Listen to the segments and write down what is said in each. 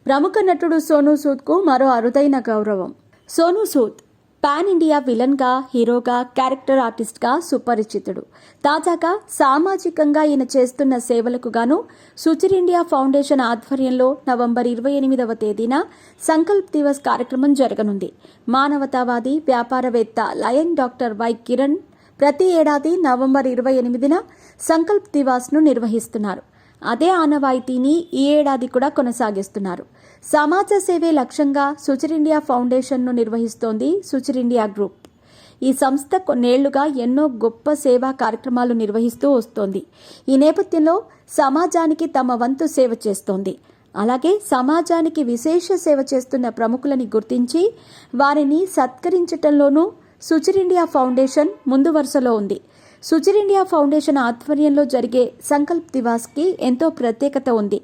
ప్రముఖ నటుడు సోనూ సూద్కు మరో అరుదైన గౌరవం. సోనూ సూద్ పాన్ ఇండియా విలన్గా, హీరోగా, క్యారెక్టర్ ఆర్టిస్ట్గా సుపరిచితుడు. తాజాగా సామాజికంగా ఈయన చేస్తున్న సేవలకు గాను సుచిర్ ఇండియా ఫౌండేషన్ ఆధ్వర్యంలో నవంబర్ 28వ తేదీన సంకల్ప్ దివస్ కార్యక్రమం జరగనుంది. మానవతావాది, వ్యాపారవేత్త లయన్ డాక్టర్ వై కిరణ్ ప్రతి ఏడాది నవంబర్ 28న సంకల్ప్ దివాస్ను నిర్వహిస్తున్నారు. అదే ఆనవాయితీని ఈ ఏడాది కూడా కొనసాగిస్తున్నారు. సమాజ సేవే లక్ష్యంగా సుచిర్ ఇండియా ఫౌండేషన్ను నిర్వహిస్తోంది సుచిర్ ఇండియా గ్రూప్. ఈ సంస్థ కొన్నేళ్లుగా ఎన్నో గొప్ప సేవా కార్యక్రమాలు నిర్వహిస్తూ వస్తోంది. ఈ నేపథ్యంలో సమాజానికి తమ వంతు సేవ చేస్తోంది. అలాగే సమాజానికి విశేష సేవ చేస్తున్న ప్రముఖులని గుర్తించి వారిని సత్కరించటంలోనూ సుచిర్ ఇండియా ఫౌండేషన్ ముందు వరుసలో ఉంది. సుచిర్ ఇండియా ఫౌండేషన్ ఆధ్వర్యంలో జరిగే సంకల్ప్ దివాస్కి ఎంతో ప్రత్యేకత ఉంది.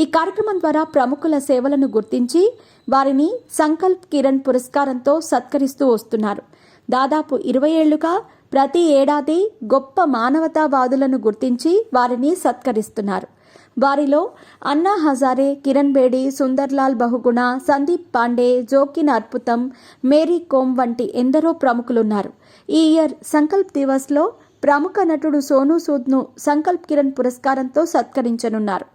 ఈ కార్యక్రమం ద్వారా ప్రముఖుల సేవలను గుర్తించి వారిని సంకల్ప్ కిరణ్ పురస్కారంతో సత్కరిస్తూ వస్తున్నారు. దాదాపు 20 ఏళ్లుగా ప్రతి ఏడాది గొప్ప మానవతావాదులను గుర్తించి వారిని సత్కరిస్తున్నారు. వారిలో Anna Hazare, Kiran Bedi, Sunderlal Bahuguna, Sandeep Pandey, Joaquin అర్పుతం, Mary come వంటి ఎందరో ప్రముఖులున్నారు. ఈ ఇయర్ సంకల్ప్ దివస్లో ప్రముఖ నటుడు సోనూ సూద్ను సంకల్ప్ కిరణ్ పురస్కారంతో సత్కరించనున్నారు.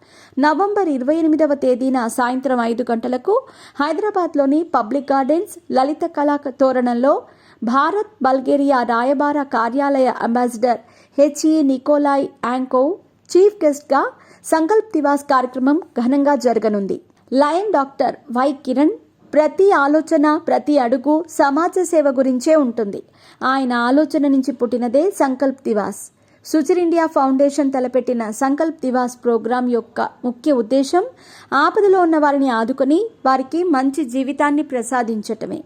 నవంబర్ 28వ తేదీన సాయంత్రం 5 గంటలకు హైదరాబాద్లోని పబ్లిక్ గార్డెన్స్ లలిత కళా తోరణంలో భారత్ బల్గేరియా రాయబార కార్యాలయ అంబాసిడర్ హెచ్ఈ నికోలాయ్ యాంకోవ్ చీఫ్ గెస్ట్గా సంకల్ప్ దివాస్ కార్యక్రమం ఘనంగా జరగనుంది. లయన్ డాక్టర్ వై కిరణ్ ప్రతి ఆలోచన, ప్రతి అడుగు సమాజ సేవ గురించే ఉంటుంది. ఆయన ఆలోచన నుంచి పుట్టినదే సంకల్ప్ దివాస్. సుచిర్ ఇండియా ఫౌండేషన్ తలపెట్టిన సంకల్ప్ దివాస్ ప్రోగ్రాం యొక్క ముఖ్య ఉద్దేశం ఆపదలో ఉన్న వారిని ఆదుకొని వారికి మంచి జీవితాన్ని ప్రసాదించటమే.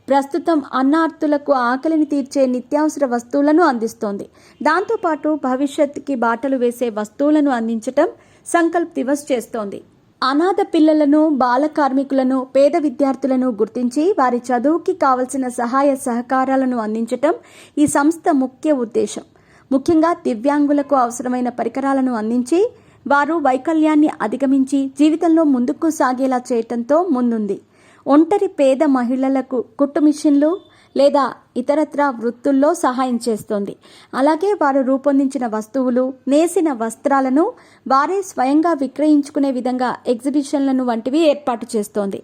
ప్రస్తుతం అన్నార్తులకు ఆకలిని తీర్చే నిత్యావసర వస్తువులను అందిస్తోంది. దాంతోపాటు భవిష్యత్తుకి బాటలు వేసే వస్తువులను అందించటం సంకల్ప్ దివస్ చేస్తోంది. అనాథ పిల్లలను, బాల కార్మికులను, పేద విద్యార్థులను గుర్తించి వారి చదువుకి కావలసిన సహాయ సహకారాలను అందించటం ఈ సంస్థ ముఖ్య ఉద్దేశం. ముఖ్యంగా దివ్యాంగులకు అవసరమైన పరికరాలను అందించి వారు వైకల్యాన్ని అధిగమించి జీవితంలో ముందుకు సాగేలా చేయటంతో ముందుంది. ఒంటరి పేద మహిళలకు కుట్టు మిషన్లు లేదా ఇతరత్రా వృత్తుల్లో సహాయం చేస్తోంది. అలాగే వారు రూపొందించిన వస్తువులు, నేసిన వస్త్రాలను వారే స్వయంగా విక్రయించుకునే విధంగా ఎగ్జిబిషన్లను వంటివి ఏర్పాటు చేస్తోంది.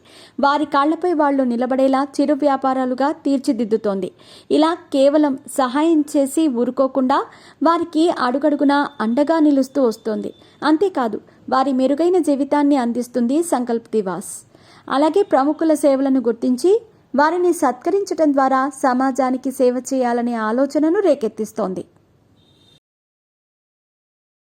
వారి కాళ్లపై వాళ్లు నిలబడేలా చిరు వ్యాపారాలుగా తీర్చిదిద్దుతోంది. ఇలా కేవలం సహాయం చేసి ఊరుకోకుండా వారికి అడుగడుగునా అండగా నిలుస్తూ వస్తోంది. అంతేకాదు వారి మెరుగైన జీవితాన్ని అందిస్తుంది సంకల్ప్ దివాస్. అలాగే ప్రముఖుల సేవలను గుర్తించి వారిని సత్కరించడం ద్వారా సమాజానికి సేవ చేయాలనే ఆలోచనను రేకెత్తిస్తోంది.